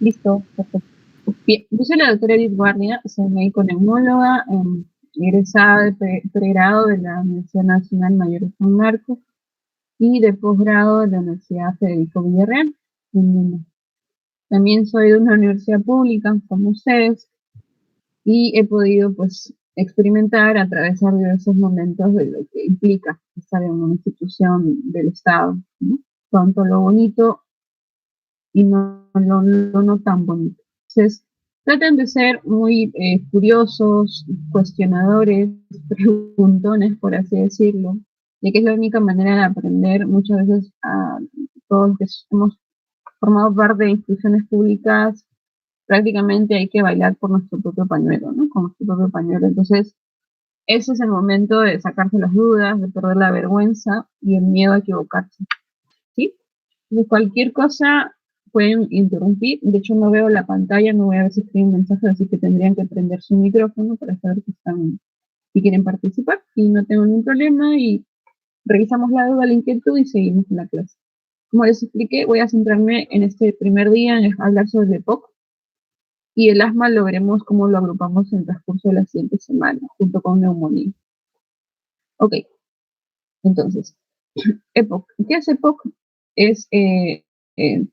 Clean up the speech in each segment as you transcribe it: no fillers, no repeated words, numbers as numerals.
Listo, perfecto. Bien, yo soy la doctora Edith Guardia, soy médico neumóloga, egresada de pregrado de la Universidad Nacional Mayor de San Marcos y de posgrado de la Universidad Federico Villarreal, en Lima. También soy de una universidad pública, como ustedes, y he podido, pues, experimentar, atravesar diversos momentos de lo que implica estar en una institución del Estado, ¿no? Tanto lo bonito y lo no tan bonito. Entonces, traten de ser muy curiosos, cuestionadores, preguntones, por así decirlo, ya que es la única manera de aprender. Muchas veces a todos los que hemos formado parte de instituciones públicas, prácticamente hay que bailar por nuestro propio pañuelo, ¿no? Con nuestro propio pañuelo. Entonces, ese es el momento de sacarse las dudas, de perder la vergüenza y el miedo a equivocarse, ¿sí? De cualquier cosa pueden interrumpir. De hecho, no veo la pantalla, no voy a ver si escriben mensajes, así que tendrían que prender su micrófono para saber que están, si quieren participar. Y no tengo ningún problema y revisamos la duda, la inquietud y seguimos con la clase. Como les expliqué, voy a centrarme en este primer día en hablar sobre el EPOC y el asma lo veremos cómo lo agrupamos en el transcurso de la siguiente semana, junto con neumonía. Ok, entonces, EPOC. ¿Qué es EPOC?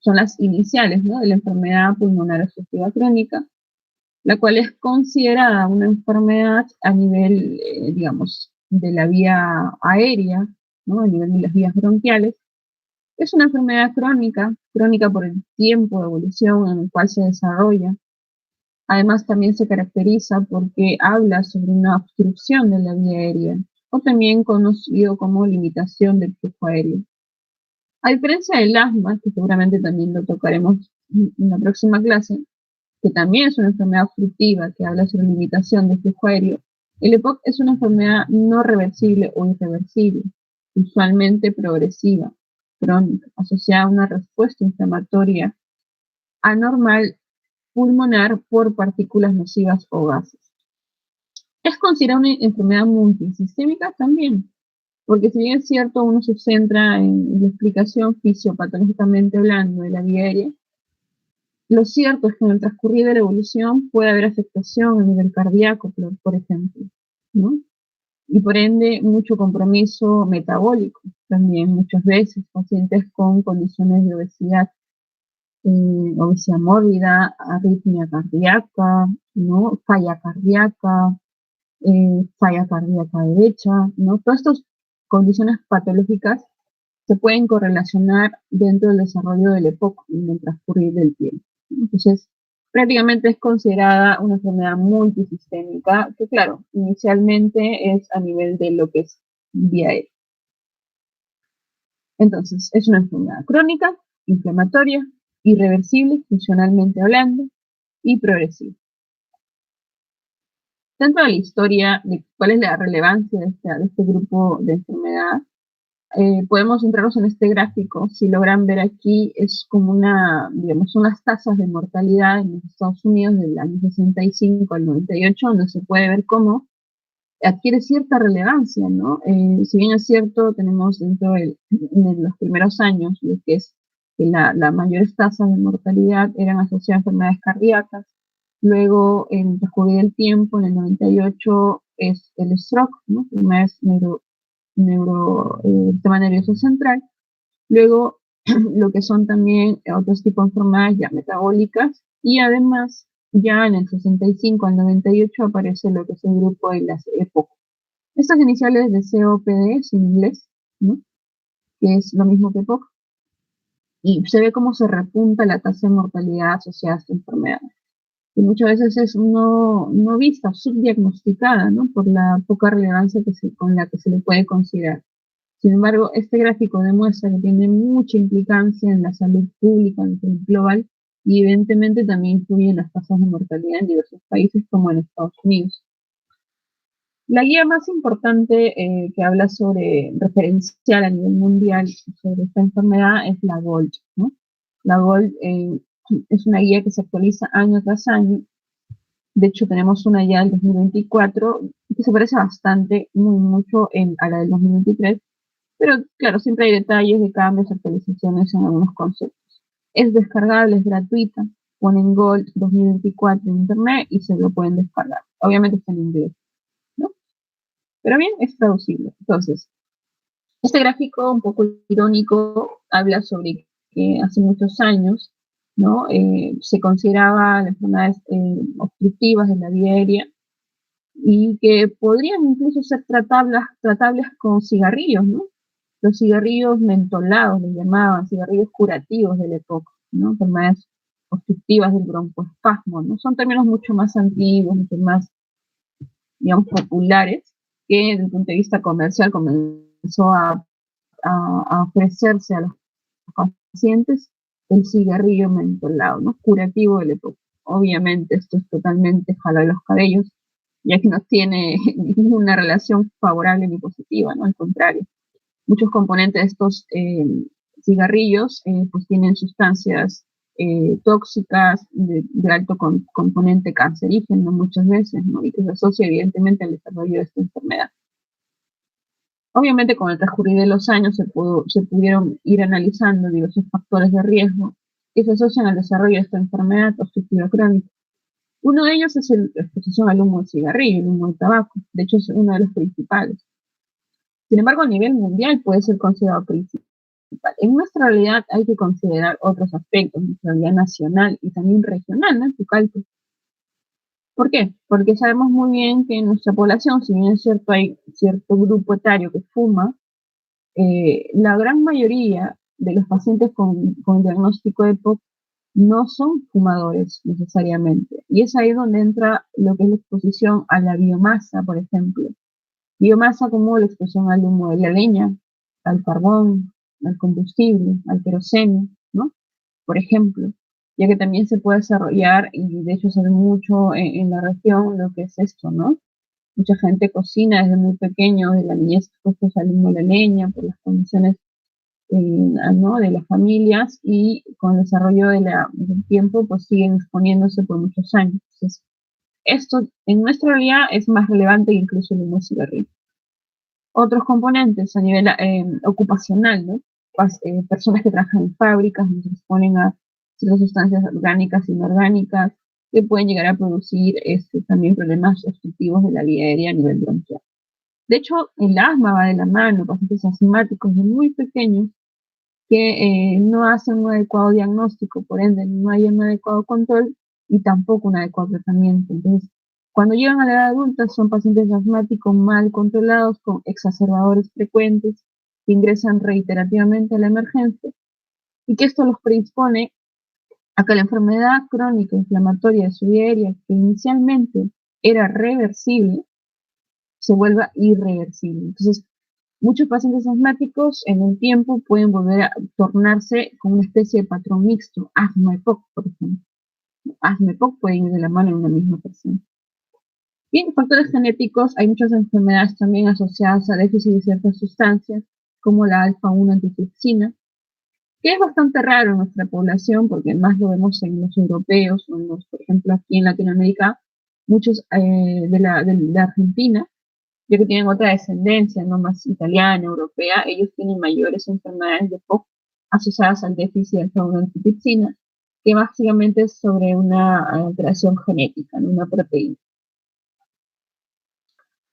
Son las iniciales, ¿no?, de la enfermedad pulmonar obstructiva crónica, la cual es considerada una enfermedad a nivel, digamos, de la vía aérea, ¿no?, a nivel de las vías bronquiales. Es una enfermedad crónica, crónica por el tiempo de evolución en el cual se desarrolla. Además, también se caracteriza porque habla sobre una obstrucción de la vía aérea, o también conocido como limitación del flujo aéreo. A diferencia del asma, que seguramente también lo tocaremos en la próxima clase, que también es una enfermedad obstructiva que habla sobre limitación del flujo aéreo, el EPOC es una enfermedad no reversible o irreversible, usualmente progresiva, crónica, asociada a una respuesta inflamatoria anormal pulmonar por partículas nocivas o gases. Es considerada una enfermedad multisistémica también, porque si bien es cierto, uno se centra en la explicación fisiopatológicamente hablando de la vía aérea, lo cierto es que en el transcurrir de la evolución puede haber afectación a nivel cardíaco, por ejemplo, ¿no? Y por ende, mucho compromiso metabólico, también muchas veces pacientes con condiciones de obesidad, obesidad mórbida, arritmia cardíaca, ¿no?, falla cardíaca derecha, ¿no? Todas estas condiciones patológicas se pueden correlacionar dentro del desarrollo del EPOC en el transcurrir del tiempo. Entonces, prácticamente es considerada una enfermedad multisistémica, que claro, inicialmente es a nivel de lo que es vía aérea. Entonces, es una enfermedad crónica, inflamatoria, irreversible, funcionalmente hablando, y progresiva. Dentro de la historia de cuál es la relevancia de este grupo de enfermedad, podemos centrarnos en este gráfico. Si logran ver aquí, es como digamos, son las tasas de mortalidad en los Estados Unidos del año 65 al 98, donde se puede ver cómo adquiere cierta relevancia, ¿no? Si bien es cierto, tenemos dentro de los primeros años, lo que es que las mayores tasas de mortalidad eran asociadas a enfermedades cardíacas. Luego, en el transcurrir del tiempo, en el 98, es el stroke, ¿no?, enfermedades sistema nervioso central. Luego, lo que son también otros tipos de enfermedades ya metabólicas, y además, ya en el 65 al 98 aparece lo que es el grupo de las EPOC. Estas iniciales de COPD en inglés, ¿no?, que es lo mismo que EPOC, y se ve cómo se repunta la tasa de mortalidad asociada a esta enfermedad, que muchas veces es no vista, subdiagnosticada, ¿no?, por la poca relevancia con la que se le puede considerar. Sin embargo, este gráfico demuestra que tiene mucha implicancia en la salud pública a nivel global y evidentemente también influye en las tasas de mortalidad en diversos países como en Estados Unidos. La guía más importante que habla sobre referencial a nivel mundial sobre esta enfermedad es la GOLD, ¿no? La GOLD es una guía que se actualiza año tras año. De hecho, tenemos una ya del 2024 que se parece bastante, mucho a la del 2023, pero claro, siempre hay detalles de cambios, actualizaciones en algunos conceptos. Es descargable, es gratuita, ponen Gold 2024 en internet y se lo pueden descargar. Obviamente está en inglés, ¿no? Pero bien, es traducible. Entonces, este gráfico un poco irónico habla sobre que hace muchos años, ¿no? Se consideraba las enfermedades obstructivas de la vía aérea y que podrían incluso ser tratables con cigarrillos, ¿no? Los cigarrillos mentolados, les llamaban, cigarrillos curativos de la época, ¿no? Enfermedades obstructivas del broncoespasmo, ¿no? Son términos mucho más antiguos, mucho más, digamos, populares, que desde el punto de vista comercial comenzó a ofrecerse a los pacientes el cigarrillo mentolado, ¿no? Curativo de la época. Obviamente esto es totalmente jala de los cabellos, ya que no tiene ninguna relación favorable ni positiva, ¿no? Al contrario. Muchos componentes de estos cigarrillos pues tienen sustancias tóxicas de alto componente cancerígeno muchas veces, ¿no? Y que se asocia evidentemente al desarrollo de esta enfermedad. Obviamente con el transcurrir de los años se pudieron ir analizando diversos factores de riesgo que se asocian al desarrollo de esta enfermedad obstructiva crónica. Uno de ellos es la exposición al humo del cigarrillo, el humo del tabaco. De hecho, es uno de los principales. Sin embargo, a nivel mundial puede ser considerado principal. En nuestra realidad hay que considerar otros aspectos, nuestra realidad nacional y también regional, ¿no? En su cálculo. ¿Por qué? Porque sabemos muy bien que en nuestra población, si bien es cierto, hay cierto grupo etario que fuma, la gran mayoría de los pacientes con diagnóstico de EPOC no son fumadores necesariamente. Y es ahí donde entra lo que es la exposición a la biomasa, por ejemplo. Biomasa como la exposición al humo de la leña, al carbón, al combustible, al queroseno, ¿no? Por ejemplo, ya que también se puede desarrollar, y de hecho se ve mucho en la región lo que es esto, ¿no? Mucha gente cocina desde muy pequeño, de la niñez expuestos al humo de la leña, por las condiciones ¿no? de las familias, y con el desarrollo del tiempo, pues siguen exponiéndose por muchos años. Entonces, esto en nuestra realidad es más relevante que incluso el humo cigarrillo. Otros componentes a nivel ocupacional, ¿no? Personas que trabajan en fábricas, se exponen a ciertas sustancias orgánicas y inorgánicas que pueden llegar a producir también problemas obstructivos de la vía aérea a nivel bronquial. De hecho, el asma va de la mano, pacientes asmáticos de muy pequeños que no hacen un adecuado diagnóstico, por ende no hay un adecuado control y tampoco un adecuado tratamiento. Entonces, cuando llegan a la edad adulta son pacientes asmáticos mal controlados, con exacerbadores frecuentes, que ingresan reiterativamente a la emergencia y que esto los predispone a que la enfermedad crónica inflamatoria de su vía aérea, que inicialmente era reversible, se vuelva irreversible. Entonces, muchos pacientes asmáticos en un tiempo pueden volver a tornarse con una especie de patrón mixto, asma-EPOC, por ejemplo. Asma-EPOC puede ir de la mano en una misma persona. Bien, factores genéticos, hay muchas enfermedades también asociadas a déficit de ciertas sustancias, como la alfa-1 antitrypsina, que es bastante raro en nuestra población, porque más lo vemos en los europeos, o en los, por ejemplo, aquí en Latinoamérica, muchos de Argentina, ya que tienen otra descendencia, no más italiana, europea, ellos tienen mayores enfermedades de EPOC asociadas al déficit de alfa-1 que básicamente es sobre una alteración genética, ¿no? Una proteína.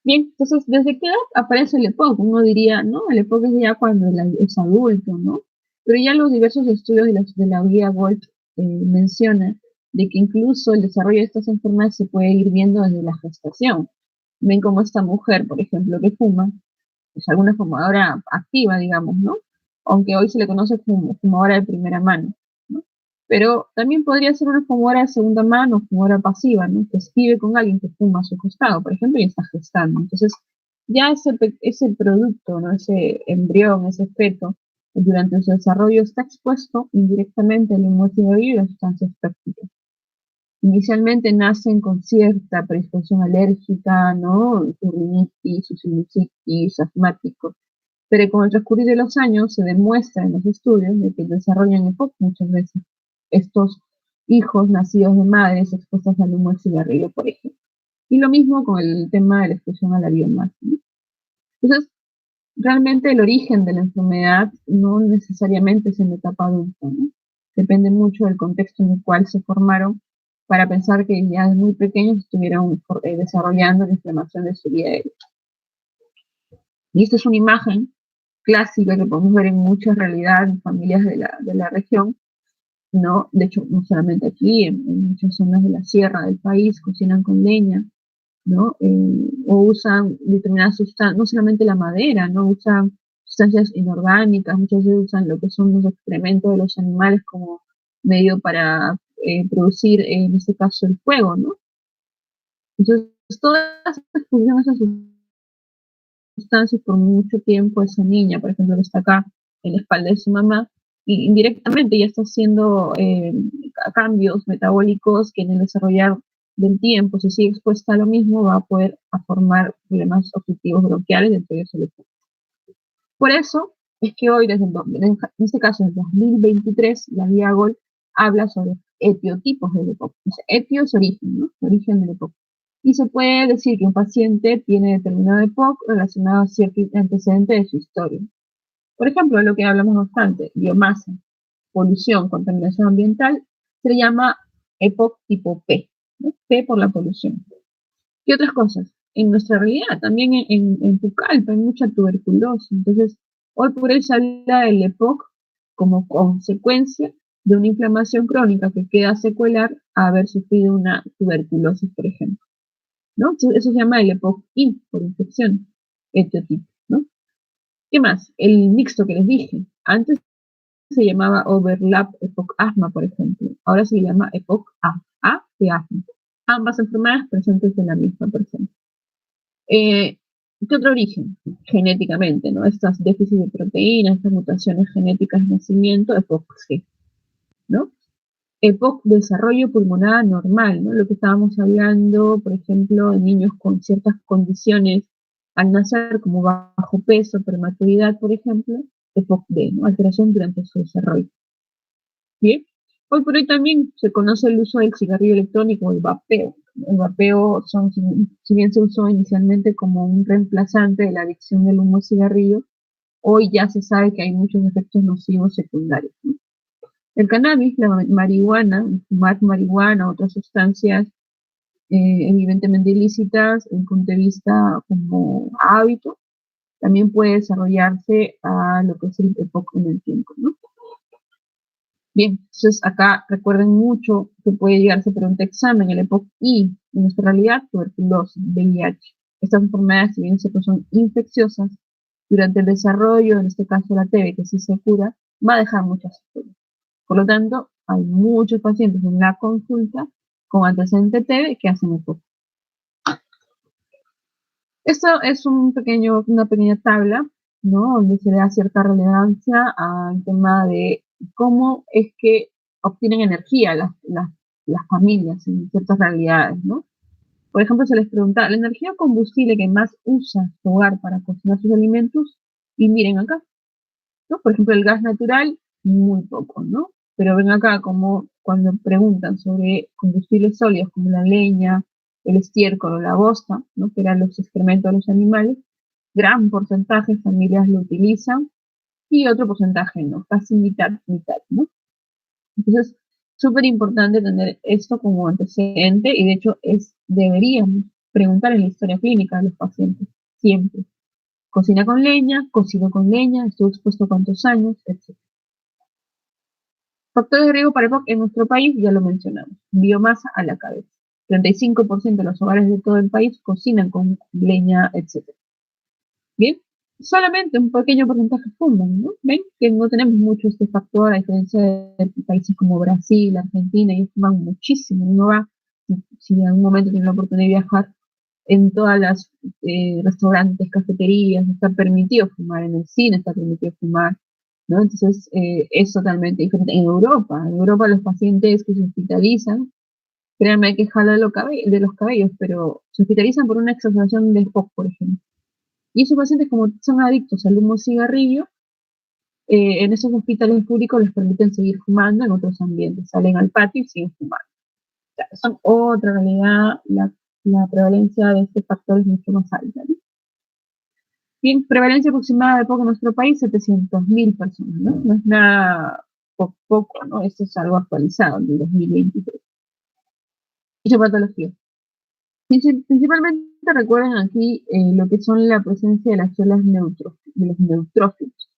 Bien, entonces, ¿desde qué edad aparece el EPOC? Uno diría, no, el EPOC es ya cuando es adulto, ¿no? Pero ya los diversos estudios de la guía Gold mencionan de que incluso el desarrollo de estas enfermedades se puede ir viendo desde la gestación. Ven como esta mujer, por ejemplo, que fuma, es alguna fumadora activa, digamos, ¿no? Aunque hoy se le conoce como fumadora de primera mano, ¿no? Pero también podría ser una fumadora de segunda mano, fumadora pasiva, ¿no? Que vive con alguien que fuma a su costado, por ejemplo, y está gestando. Entonces, ya ese producto, ¿no? Ese embrión, ese feto, durante su desarrollo está expuesto indirectamente al humo y a sustancias tóxicas. Inicialmente nacen con cierta predisposición alérgica, ¿no? Su rinitis, su sinusitis, asmático. Pero con el transcurrir de los años se demuestra en los estudios de que desarrollan EPOC muchas veces estos hijos nacidos de madres expuestas al humo del cigarrillo, por ejemplo. Y lo mismo con el tema de la exposición a la biomasa, ¿no? Entonces, realmente el origen de la enfermedad no necesariamente es en la etapa adulta, ¿no? depende mucho del contexto en el cual se formaron, para pensar que ya desde muy pequeños estuvieron desarrollando la inflamación de su vía aérea. Y esta es una imagen clásica que podemos ver en muchas realidades en familias de la región, ¿no? De hecho, no solamente aquí, en muchas zonas de la sierra del país cocinan con leña, ¿no? O usan determinadas sustancias, no solamente la madera, ¿no? Usan sustancias inorgánicas, muchas veces usan lo que son los excrementos de los animales como medio para producir, en este caso, el fuego, ¿no? Entonces, todas esas sustancias por mucho tiempo, esa niña, por ejemplo, que está acá en la espalda de su mamá, y indirectamente ya está haciendo cambios metabólicos que en el desarrollar del tiempo, si sigue expuesta a lo mismo, va a poder formar problemas obstructivos bronquiales dentro de su lecho. Por eso es que hoy, en este caso en 2023, la guía GOL habla sobre etiotipos del EPOC. Etio es origen, ¿no? Origen del EPOC. Y se puede decir que un paciente tiene determinado EPOC relacionado a cierto antecedente de su historia. Por ejemplo, lo que hablamos bastante, biomasa, polución, contaminación ambiental, se le llama EPOC tipo P, ¿no? P por la polución. ¿Qué otras cosas? En nuestra realidad, también en Pucallpa hay mucha tuberculosis. Entonces, hoy por hoy se habla del EPOC como consecuencia de una inflamación crónica que queda secuelar a haber sufrido una tuberculosis, por ejemplo, ¿no? Eso se llama el EPOC-I, por infección, etiotip, ¿no? ¿Qué más? El mixto que les dije. Antes se llamaba overlap EPOC-asma, por ejemplo. Ahora se llama EPOC-A, A de asma. Ambas enfermedades presentes en la misma persona. ¿Qué otro origen? Genéticamente, ¿no? Estas déficits de proteínas, estas mutaciones genéticas de nacimiento, EPOC-G, ¿no? EPOC, desarrollo pulmonar normal, ¿no? Lo que estábamos hablando, por ejemplo, en niños con ciertas condiciones al nacer, como bajo peso, prematuridad, por ejemplo, EPOC-D, ¿no? Alteración durante su desarrollo. Bien, hoy por hoy también se conoce el uso del cigarrillo electrónico, el vapeo. El vapeo, si bien se usó inicialmente como un reemplazante de la adicción del humo al cigarrillo, hoy ya se sabe que hay muchos efectos nocivos secundarios, ¿no? El cannabis, la marihuana, fumar marihuana, otras sustancias evidentemente ilícitas, en punto de vista como hábito, también puede desarrollarse a lo que es el EPOC en el tiempo, ¿no? Bien, entonces acá recuerden mucho que puede llegarse a preguntar examen, el EPOC-I, en nuestra realidad, tuberculosis, VIH. Estas enfermedades, si bien son infecciosas, durante el desarrollo, en este caso la TB, que sí se cura, va a dejar muchas secuelas. Por lo tanto, hay muchos pacientes en la consulta con antecedente TB que hacen EPOC. Esto es una pequeña tabla, ¿no? Donde se le da cierta relevancia al tema de cómo es que obtienen energía las familias en ciertas realidades, ¿no? Por ejemplo, se les pregunta, la energía combustible que más usa su hogar para cocinar sus alimentos, y miren acá, ¿no? Por ejemplo, el gas natural, muy poco, ¿no? Pero ven acá como cuando preguntan sobre combustibles sólidos como la leña, el estiércol o la bosta, ¿no? Que eran los excrementos de los animales, gran porcentaje de familias lo utilizan y otro porcentaje no, casi mitad, ¿no? Entonces, súper importante tener esto como antecedente y de hecho deberíamos preguntar en la historia clínica a los pacientes, siempre. Cocina con leña, cocido con leña, estuvo expuesto cuántos años, etc. Factores de riesgo para EPOC en nuestro país, ya lo mencionamos. Biomasa a la cabeza. 35% de los hogares de todo el país cocinan con leña, etc. Bien, solamente un pequeño porcentaje fuman, ¿no? Ven que no tenemos mucho este factor, a diferencia de países como Brasil, Argentina, ellos fuman muchísimo. Uno va, si en algún momento tiene la oportunidad de viajar, en todas las restaurantes, cafeterías, está permitido fumar, en el cine está permitido fumar, ¿no? Entonces es totalmente diferente. En Europa los pacientes que se hospitalizan, créanme que jala de los cabellos, pero se hospitalizan por una exacerbación de EPOC, por ejemplo. Y esos pacientes, como son adictos al humo cigarrillo, en esos hospitales públicos les permiten seguir fumando en otros ambientes, salen al patio y siguen fumando. O sea, son otra realidad, la prevalencia de este factor es mucho más alta, ¿no? Bien, prevalencia aproximada de EPOC en nuestro país, 700.000 personas, ¿no? No es nada poco, ¿no? Esto es algo actualizado en el 2023. Fisiopatología. Principalmente recuerden aquí lo que son la presencia de las células de los neutrófilos.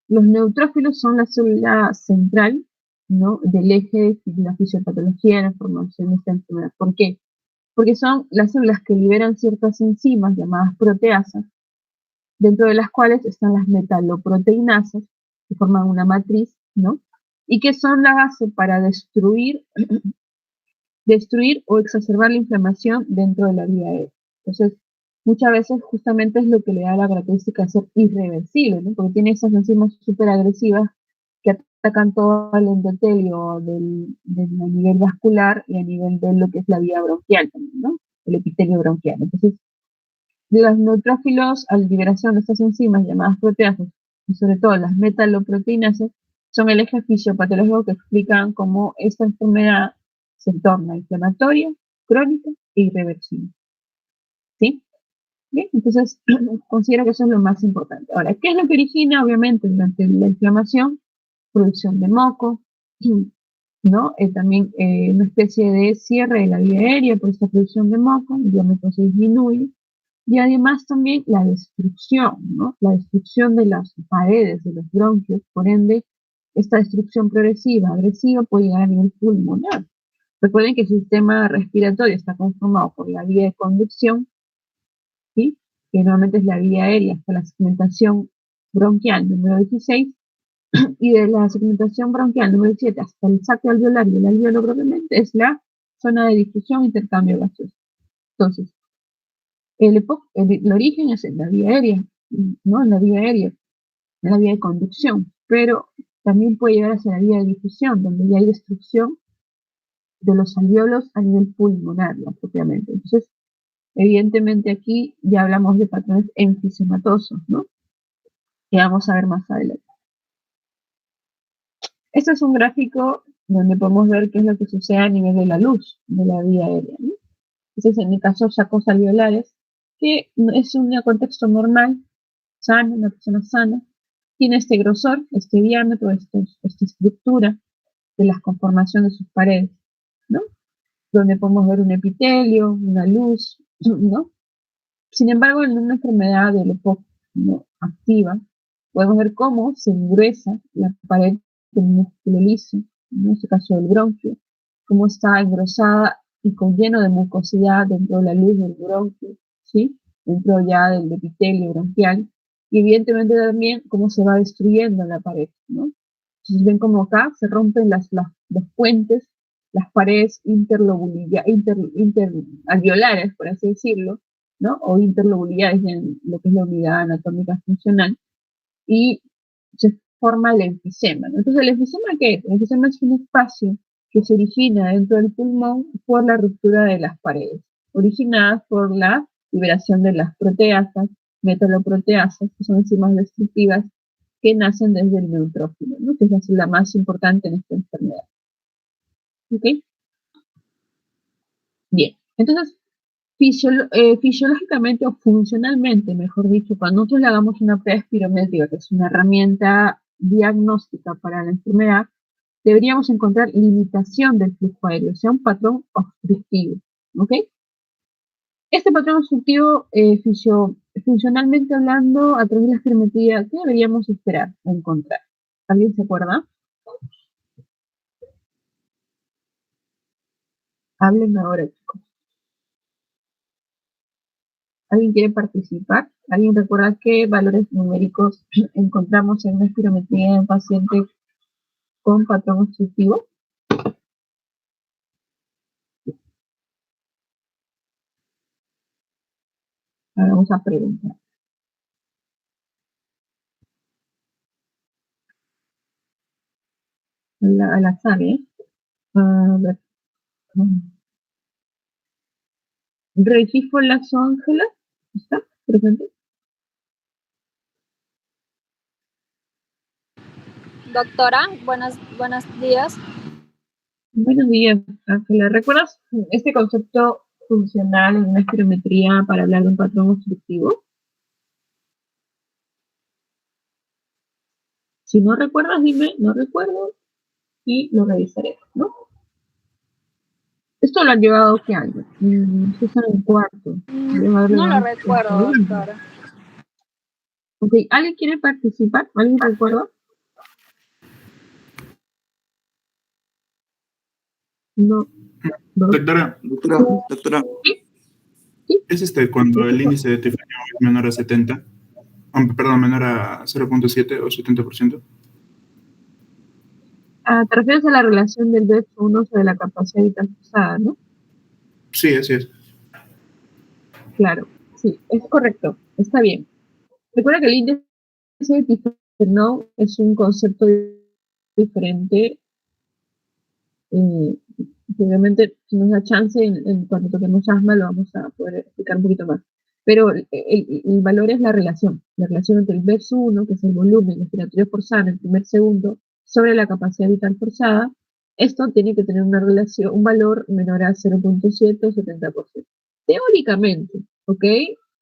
Los neutrófilos son la célula central, ¿no?, del eje de la fisiopatología de la formación de esta enfermedad. ¿Por qué? Porque son las células que liberan ciertas enzimas llamadas proteasas, dentro de las cuales están las metaloproteinasas, que forman una matriz, ¿no? Y que son la base para destruir o exacerbar la inflamación dentro de la vía aérea. Entonces, muchas veces justamente es lo que le da la característica de ser irreversible, ¿no? Porque tiene esas enzimas súper agresivas que atacan todo el endotelio a nivel vascular y a nivel de lo que es la vía bronquial también, ¿no? El epitelio bronquial. Entonces, los neutrófilos, a la liberación de estas enzimas llamadas proteasas, y sobre todo las metaloproteinasas, son el eje fisiopatológico que explican cómo esta enfermedad se torna inflamatoria, crónica e irreversible. ¿Sí? Bien, entonces considero que eso es lo más importante. Ahora, ¿qué es lo que origina? Obviamente, durante la inflamación, producción de moco, ¿no? También una especie de cierre de la vía aérea por esta producción de moco, el diámetro se disminuye, y además también la destrucción, ¿no? La destrucción de las paredes de los bronquios, por ende, esta destrucción progresiva, agresiva, puede llegar a nivel pulmonar. Recuerden que el sistema respiratorio está conformado por la vía de conducción, ¿sí?, que normalmente es la vía aérea hasta la segmentación bronquial número 16, y de la segmentación bronquial número 7 hasta el saco alveolar y el alveolo propiamente es la zona de difusión e intercambio gaseoso. Entonces, el origen es en la vía aérea, ¿no? En la vía aérea, en la vía de conducción, pero también puede llegar hacia la vía de difusión, donde ya hay destrucción de los alveolos a nivel pulmonar, ¿no?, propiamente. Entonces, evidentemente aquí ya hablamos de patrones enfisematosos, ¿no?, que vamos a ver más adelante. Este es un gráfico donde podemos ver qué es lo que sucede a nivel de la luz de la vía aérea, ¿no? Entonces, en mi caso, sacos alveolares, que es un contexto normal, sano, una persona sana, tiene este grosor, este diámetro, esta estructura de las conformaciones de sus paredes, ¿no?, donde podemos ver un epitelio, una luz, ¿no? Sin embargo, en una enfermedad de EPOC, ¿no?, activa, podemos ver cómo se engruesa la pared del músculo liso, en este caso del bronquio, cómo está engrosada y con lleno de mucosidad dentro de la luz del bronquio, ¿sí?, dentro ya del epitelio bronquial, y evidentemente también cómo se va destruyendo la pared, ¿no? Entonces ven como acá se rompen los puentes, las paredes interalveolares, por así decirlo, ¿no?, o interlobulares en lo que es la unidad anatómica funcional, y se forma el enfisema, ¿no? Entonces, ¿el enfisema qué es? El enfisema es un espacio que se origina dentro del pulmón por la ruptura de las paredes, originadas por la liberación de las proteasas, metaloproteasas, que son enzimas destructivas que nacen desde el neutrófilo, ¿no?, que es la célula más importante en esta enfermedad. ¿Ok? Bien, entonces, fisiológicamente o funcionalmente, mejor dicho, cuando nosotros le hagamos una prueba espirométrica, que es una herramienta diagnóstica para la enfermedad, deberíamos encontrar limitación del flujo aéreo, o sea, un patrón obstructivo. ¿Ok? Este patrón obstructivo, funcionalmente hablando, a través de la espirometría, ¿qué deberíamos esperar o encontrar? ¿Alguien se acuerda? Háblenme ahora, chicos. ¿Alguien quiere participar? ¿Alguien recuerda qué valores numéricos encontramos en una espirometría en paciente con patrón obstructivo? Ahora vamos a preguntar. Al azar, ¿eh? A ver. Regifo Lazo Ángela, ¿está presente? Doctora, buenos días. Buenos días, Ángela. ¿Recuerdas este concepto funcional en una espirometría para hablar de un patrón obstructivo? Si no recuerdas, dime, no recuerdo. y lo revisaremos, ¿no? Esto lo han llevado ¿qué año? Esto es en el cuarto. No lo recuerdo, doctora. Ok, ¿alguien quiere participar? ¿Alguien recuerda? No. Doctora. ¿Sí? ¿Sí? ¿Es cuando el índice de tifanio es menor a 70? Perdón, menor a 0.7 o 70%? Te refieres a la relación del BEPS-1 sobre la capacidad vital forzada, ¿no? Sí, así es. Claro, sí, es correcto, está bien. Recuerda que el índice de tifanio es un concepto diferente. Obviamente, si nos da chance, cuando toquemos asma, lo vamos a poder explicar un poquito más. Pero el valor es la relación entre el BEPS-1, que es el volumen respiratorio forzado en el primer segundo, sobre la capacidad vital forzada. Esto tiene que tener una relación, un valor menor a 0.7 o 70%. Teóricamente, ¿ok?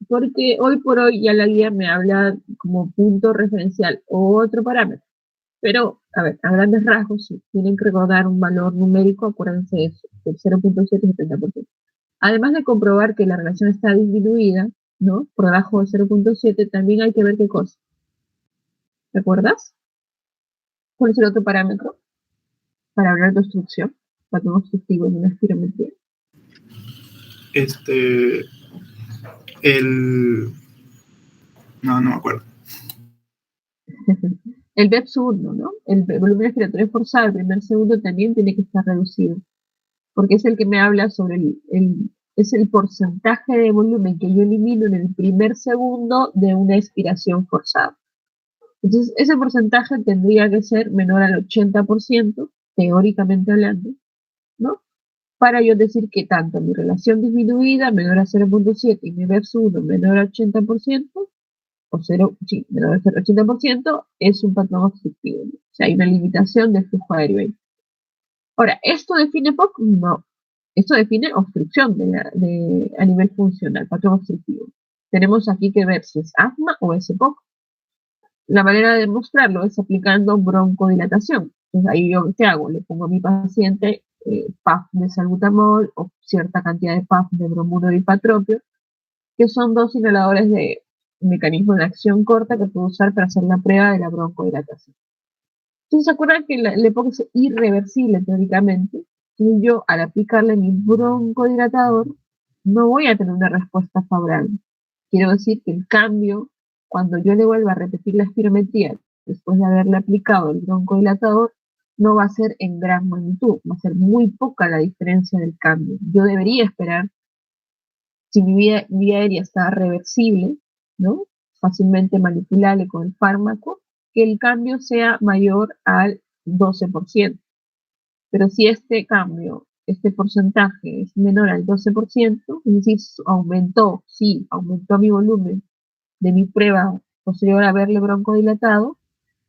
Porque hoy por hoy ya la guía me habla como punto referencial o otro parámetro. Pero, a ver, a grandes rasgos, si tienen que recordar un valor numérico, acuérdense de eso, del 0.7 y 70%. Además de comprobar que la relación está disminuida, ¿no? Por debajo de 0.7, también hay que ver qué cosa. ¿Recuerdas? ¿Cuál es el otro parámetro para hablar de obstrucción? Patrón obstructivo en una espirometría. No me acuerdo. El BEPS-1, ¿no? El volumen respiratorio forzado, el primer segundo también tiene que estar reducido, porque es el que me habla sobre es el porcentaje de volumen que yo elimino en el primer segundo de una expiración forzada. Entonces, ese porcentaje tendría que ser menor al 80%, teóricamente hablando, ¿no? Para yo decir que tanto mi relación disminuida, menor a 0.7, y mi BEPS-1 menor a 80%, o 0, sí, menor a 80%, es un patrón obstructivo, ¿no? O sea, hay una limitación del flujo aéreo ahí. Ahora, ¿esto define POC? No. Esto define obstrucción a nivel funcional, patrón obstructivo. Tenemos aquí que ver si es asma o es EPOC. La manera de demostrarlo es aplicando broncodilatación. Entonces, ahí yo, ¿qué hago? Le pongo a mi paciente PAF de salbutamol o cierta cantidad de PAF de bromuro dipatropio, que son dos inhaladores de mecanismo de acción corta que puedo usar para hacer la prueba de la broncodilatación. Entonces, ¿se acuerdan que el EPOC es irreversible teóricamente? Y yo, al aplicarle mi broncodilatador, no voy a tener una respuesta favorable. Quiero decir que el cambio, cuando yo le vuelva a repetir la espirometría después de haberle aplicado el broncodilatador, no va a ser en gran magnitud, va a ser muy poca la diferencia del cambio. Yo debería esperar, si mi vía aérea está reversible, ¿no? Fácilmente manipulable con el fármaco, que el cambio sea mayor al 12%. Pero si este cambio, este porcentaje es menor al 12%, es decir, aumentó mi volumen de mi prueba posterior a haberle broncodilatado,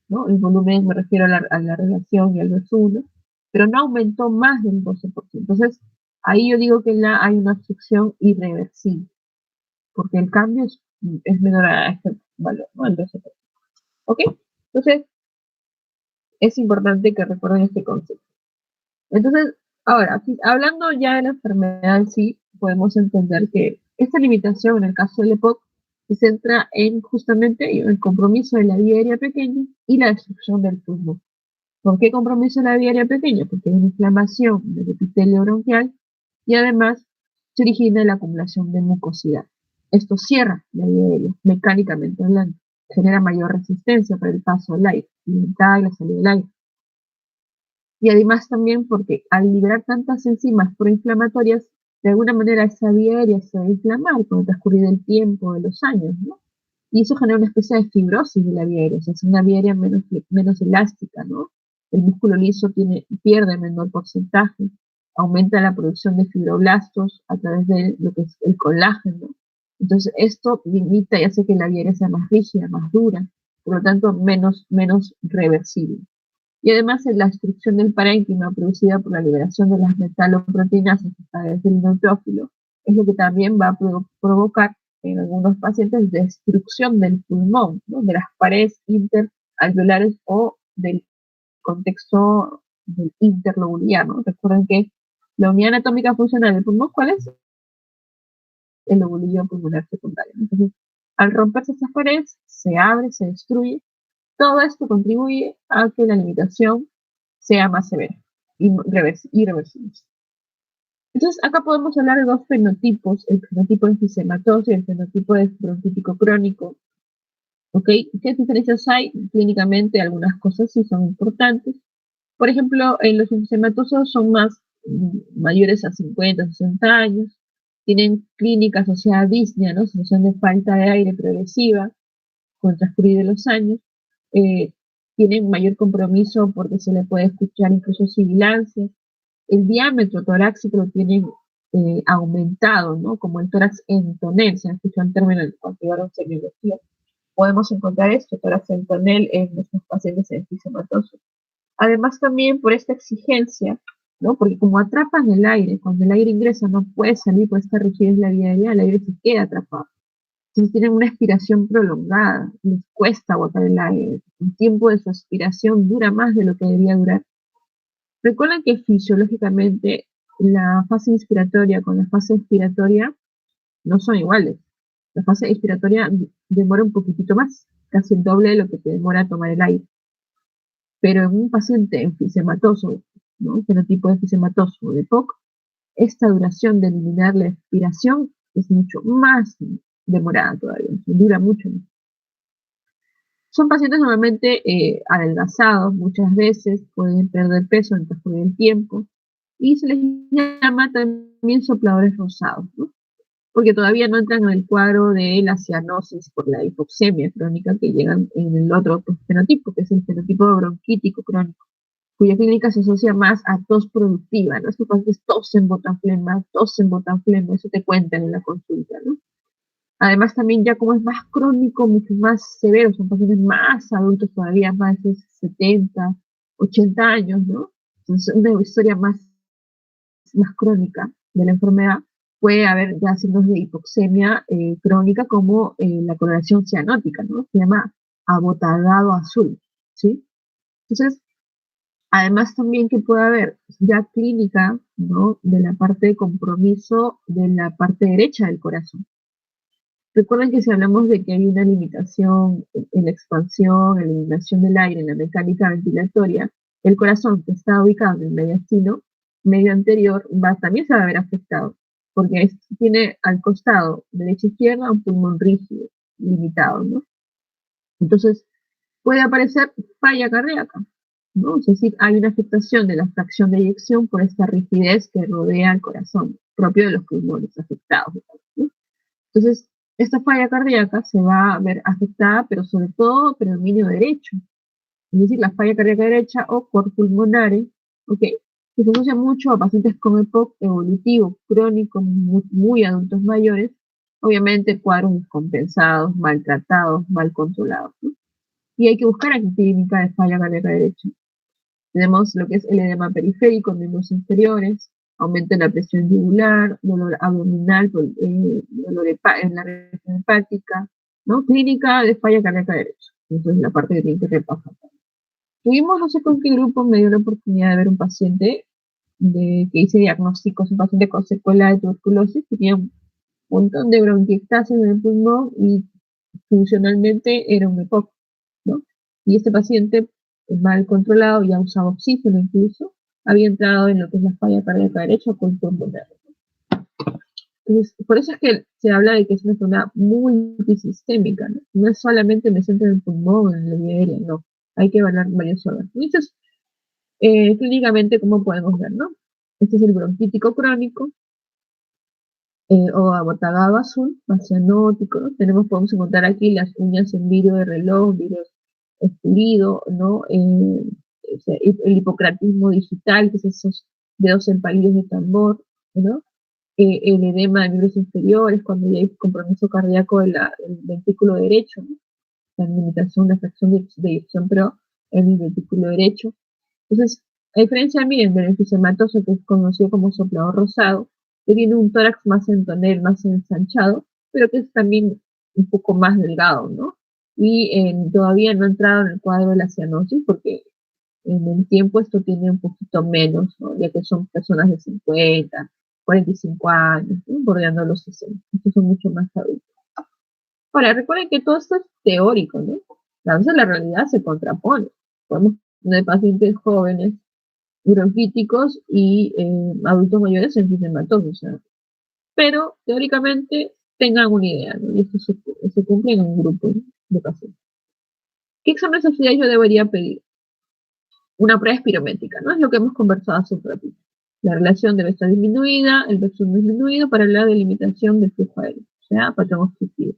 ¿no? El volumen me refiero a la relación y al BEPS-1, pero no aumentó más del 12%. Entonces, ahí yo digo que hay una obstrucción irreversible, porque el cambio es menor a este valor, ¿no? Al 12%. ¿Ok? Entonces, es importante que recuerden este concepto. Entonces, ahora, hablando ya de la enfermedad en sí, podemos entender que esta limitación en el caso del EPOC se centra en justamente el compromiso de la vía aérea pequeña y la destrucción del pulmón. ¿Por qué compromiso de la vía aérea pequeña? Porque hay una inflamación del epitelio bronquial y además se origina la acumulación de mucosidad. Esto cierra la vía aérea, mecánicamente hablando, genera mayor resistencia para el paso del aire, la entrada y la salida del aire. Y además también porque al liberar tantas enzimas proinflamatorias, de alguna manera esa vía aérea se va a inflamar con el transcurrir del tiempo, de los años, ¿no? Y eso genera una especie de fibrosis de la vía aérea, o sea, es una vía aérea menos elástica, ¿no? El músculo liso pierde menor porcentaje, aumenta la producción de fibroblastos a través de lo que es el colágeno. Entonces, esto limita y hace que la vía aérea sea más rígida, más dura, por lo tanto, menos reversible. Y además la destrucción del parénquima producida por la liberación de las metaloproteínas a través del neutrófilo es lo que también va a provocar en algunos pacientes destrucción del pulmón, ¿no? De las paredes interalveolares o del contexto del interlobular, ¿no? Recuerden que la unidad anatómica funcional del pulmón, ¿cuál es? El lobulillo pulmonar secundario. Entonces, al romperse estas paredes, se abre, se destruye. Todo esto contribuye a que la limitación sea más severa y irreversible. Entonces, acá podemos hablar de dos fenotipos, el fenotipo enfisematoso y el fenotipo de bronquítico crónico. ¿Ok? ¿Qué diferencias hay? Clínicamente, algunas cosas sí son importantes. Por ejemplo, los enfisematosos son mayores a 50, 60 años, tienen clínica asociada a disnea, ¿no? Sensación de falta de aire progresiva con el transcurrir de los años. Tienen mayor compromiso porque se le puede escuchar incluso sibilancias. El diámetro torácico lo tienen aumentado, ¿no? Como el tórax en tonel, se han escuchado en términos cuando llevaron semiología. Podemos encontrar esto, tórax en tonel en nuestros pacientes enfisematosos. Además también por esta exigencia, ¿no? Porque como atrapan el aire, cuando el aire ingresa no puede salir por esta rigidez de la vía aérea, el aire se queda atrapado. Entonces tienen una expiración prolongada, les cuesta botar el aire, el tiempo de su expiración dura más de lo que debería durar. Recuerden que fisiológicamente la fase inspiratoria con la fase expiratoria no son iguales. La fase expiratoria demora un poquitito más, casi el doble de lo que te demora tomar el aire. Pero en un paciente enfisematoso, ¿no? Fenotipo enfisematoso de POC, esta duración de eliminar la expiración es mucho más demorada todavía, dura mucho más. Son pacientes normalmente adelgazados, muchas veces pueden perder peso en el transcurso del tiempo, y se les llama también sopladores rosados, ¿no? Porque todavía no entran en el cuadro de la cianosis por la hipoxemia crónica que llegan en el otro fenotipo, que es el fenotipo bronquítico crónico, cuya clínica se asocia más a tos productiva, ¿no? Estos pacientes tosen, botan flema, eso te cuentan en la consulta, ¿no? Además también ya como es más crónico, mucho más severo, son pacientes más adultos todavía, más de 70, 80 años, ¿no? Entonces una historia más crónica de la enfermedad, puede haber ya signos de hipoxemia crónica como la coloración cianótica, ¿no? Se llama abotagado azul, ¿sí? Entonces, además también que puede haber ya clínica, ¿no? De la parte de compromiso de la parte derecha del corazón. Recuerden que si hablamos de que hay una limitación en la expansión, eliminación del aire, en la mecánica ventilatoria, el corazón que está ubicado en el mediastino medio anterior también se va a ver afectado, porque tiene al costado derecha e izquierda un pulmón rígido, limitado, ¿no? Entonces, puede aparecer falla cardíaca, ¿no? Es decir, hay una afectación de la fracción de eyección por esta rigidez que rodea el corazón, propio de los pulmones afectados, ¿no? Entonces, esta falla cardíaca se va a ver afectada, pero sobre todo por el dominio derecho. Es decir, la falla cardíaca derecha o cor pulmonare, ¿ok? Que se asocia mucho a pacientes con EPOC evolutivo, crónico, muy adultos mayores, obviamente cuadros descompensados, maltratados, mal controlados, ¿no? Y hay que buscar aquí clínica de falla cardíaca derecha. Tenemos lo que es el edema periférico en miembros inferiores, aumento en la presión yugular, dolor abdominal, dolor en la región hepática, ¿no? Clínica de falla cardíaca derecha. Esa es la parte que tiene que repasar. Tuvimos, no sé con qué grupo, me dio la oportunidad de ver un paciente que hice diagnósticos, un paciente con secuela de tuberculosis, que tenía un montón de bronquiectasis en el pulmón y funcionalmente era un EPOC, ¿no? Y este paciente, mal controlado, ya usaba oxígeno incluso, había entrado en lo que es la falla cardíaca derecha con pulmonar. Entonces, por eso es que se habla de que es una enfermedad multisistémica, ¿no? No es solamente me centro en el pulmón, en la vía aérea, no. Hay que evaluar varios órganos. Entonces, clínicamente, ¿cómo podemos ver, no? Este es el bronquítico crónico, o abotagado azul, más cianótico, ¿no? Podemos encontrar aquí las uñas en vidrio de reloj, vidrio pulido, ¿no? El hipocratismo digital, que es esos dedos empalidos de tambor, ¿no? El edema de miembros inferiores, cuando ya hay compromiso cardíaco del ventrículo derecho, ¿no? La limitación de la fracción de eyección, pero en el ventrículo derecho. Entonces, a diferencia, miren, del enfisematoso, que es conocido como soplador rosado, que tiene un tórax más en tonel, más ensanchado, pero que es también un poco más delgado, ¿no? Y todavía no ha entrado en el cuadro de la cianosis, porque en el tiempo esto tiene un poquito menos, ¿no? Ya que son personas de 50, 45 años, ¿no? Bordeando los 60. Estos son mucho más adultos. Ahora, recuerden que todo esto es teórico, ¿no? A veces la realidad se contrapone. Podemos tener pacientes jóvenes y bronquíticos y adultos mayores enfisematosos, o sea, pero teóricamente tengan una idea, ¿no? Y esto se cumple en un grupo de pacientes. ¿Qué examen de sociedad yo debería pedir? Una prueba espirométrica, ¿no? Es lo que hemos conversado hace un ratito. La relación debe estar disminuida, el vector disminuido para la delimitación del flujo aéreo, o sea, patrón obstructivo.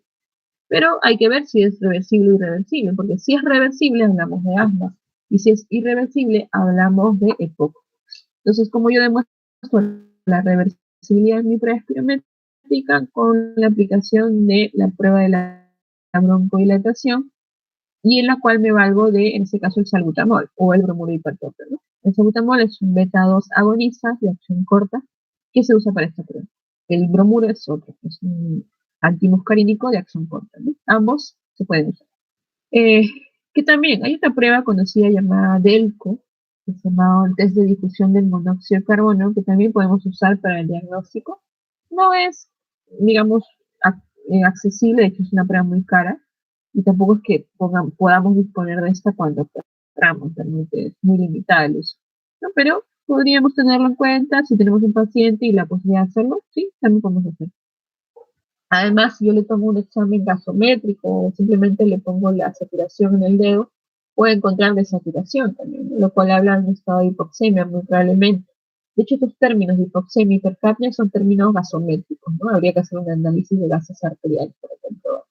Pero hay que ver si es reversible o irreversible, porque si es reversible hablamos de asma, y si es irreversible hablamos de EPOC. Entonces, como yo demuestro la reversibilidad en mi prueba espirométrica con la aplicación de la prueba de la broncodilatación, y en la cual me valgo de, en este caso, el salbutamol o el bromuro hipertópico, ¿no? El salbutamol es un beta-2 agonista de acción corta que se usa para esta prueba. El bromuro es otro, es un antimuscarínico de acción corta, ¿no? Ambos se pueden usar. Que también hay otra prueba conocida llamada DELCO, que se llama el test de difusión del monóxido de carbono, que también podemos usar para el diagnóstico. No es, digamos, accesible, de hecho es una prueba muy cara, y tampoco es que podamos disponer de esta cuando queramos, realmente es muy limitado el uso, ¿no? Pero podríamos tenerlo en cuenta si tenemos un paciente y la posibilidad de hacerlo, sí, también podemos hacerlo. Además, si yo le tomo un examen gasométrico o simplemente le pongo la saturación en el dedo, puede encontrar desaturación también, lo cual habla de un estado de hipoxemia muy probablemente. De hecho, estos términos de hipoxemia y hipercapnia son términos gasométricos, ¿no? Habría que hacer un análisis de gases arteriales para comprobar.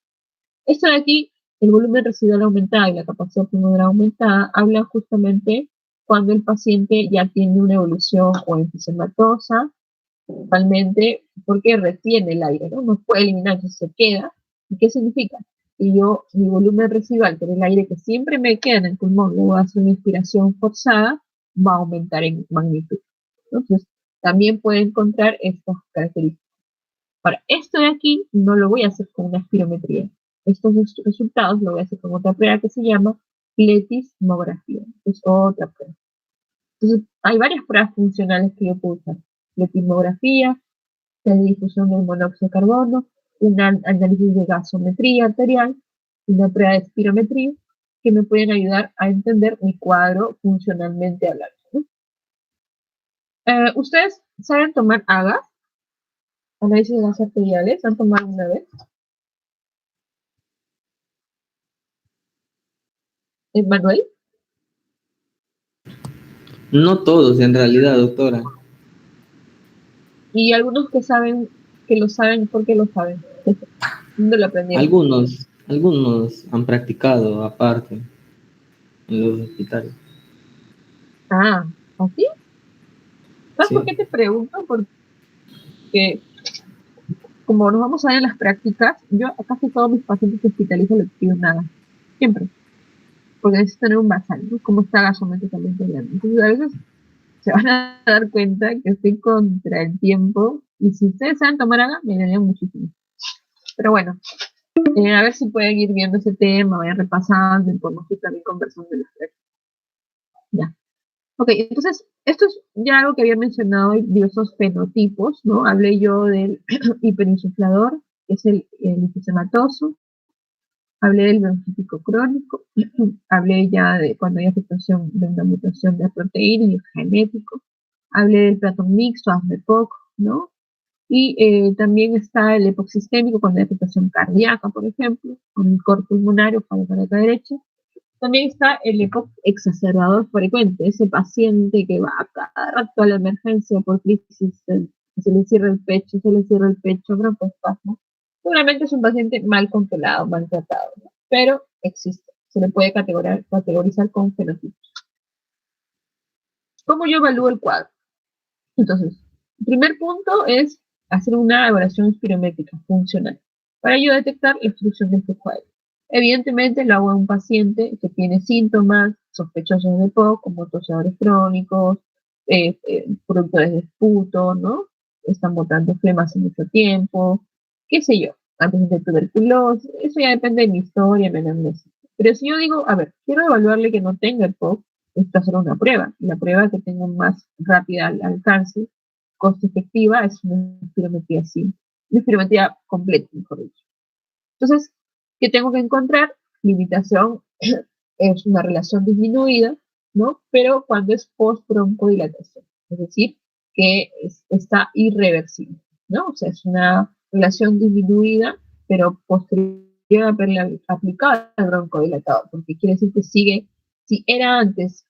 Esto de aquí, el volumen residual aumentado y la capacidad pulmonar aumentada, habla justamente cuando el paciente ya tiene una evolución o enfisematosa, principalmente porque retiene el aire, ¿no? No puede eliminarse, se queda. ¿Y qué significa? Y yo, mi volumen residual, que es el aire que siempre me queda en el pulmón, luego de hacer una inspiración forzada, va a aumentar en magnitud. Entonces, también puede encontrar estas características. Ahora, esto de aquí no lo voy a hacer con una espirometría. Estos resultados lo voy a hacer con otra prueba que se llama pletismografía. Es otra prueba. Entonces, hay varias pruebas funcionales que yo puedo usar. Pletismografía, la difusión del monóxido de carbono, un análisis de gasometría arterial, una prueba de espirometría, que me pueden ayudar a entender mi cuadro funcionalmente hablando, ¿no? ¿Ustedes saben tomar AGA? Análisis de gases arteriales, ¿han tomado una vez? ¿Manuel? No todos, en realidad, doctora. Y algunos que saben, que lo saben, ¿por qué lo saben? ¿Dónde lo aprendieron? Algunos han practicado aparte en los hospitales. Ah, ¿así? ¿Sabes por qué Sí. te pregunto? Porque como nos vamos a ver en las prácticas, yo a casi todos mis pacientes que hospitalizo les pido nada. Siempre. Porque necesito tener un basal, ¿no? Como está gasométricamente hablando. Entonces, a veces se van a dar cuenta que estoy contra el tiempo. Y si ustedes saben tomar agua, me ayudarían muchísimo. Pero bueno, a ver si pueden ir viendo ese tema, vayan repasando y podemos ir también conversando de las prácticas. Ya. Ok, entonces, esto es ya algo que había mencionado, diversos fenotipos, ¿no? Hablé yo del hiperinsuflador, que es el enfisematoso. Hablé del bronquítico crónico, hablé ya de cuando hay afectación de una mutación de proteína y genético, hablé del platón mixto, ASMEPOC, ¿no? Y también está el EPOC sistémico cuando hay afectación cardíaca, por ejemplo, con el corte pulmonar o cardíaca derecha. También está el EPOC exacerbador frecuente, ese paciente que va a cada rato a la emergencia por crisis, se le cierra el pecho, broncoespasmo. Seguramente es un paciente mal controlado, mal tratado, ¿no? Pero existe, se le puede categorizar con fenotipos. ¿Cómo yo evalúo el cuadro? Entonces, el primer punto es hacer una evaluación espirométrica funcional para yo detectar la obstrucción del flujo aéreo. Evidentemente lo hago a un paciente que tiene síntomas sospechosos de EPOC, como tosedores crónicos, productores de esputo, ¿no? Están botando flema hace mucho tiempo, qué sé yo, antes de tuberculosis, eso ya depende de mi historia, mi anamnesis. Pero si yo digo, a ver, quiero evaluarle que no tenga EPOC, necesito hacer una prueba. La prueba que tengo más rápida al alcance, costo efectiva, es una espirometría así. Una espirometría completa, mejor dicho. Entonces, ¿qué tengo que encontrar? Limitación es una relación disminuida, ¿no? Pero cuando es post-broncodilatación, es decir, que está irreversible, ¿no? O sea, es una relación disminuida, pero posterior a haberle aplicado el broncodilatador, porque quiere decir que sigue, si era antes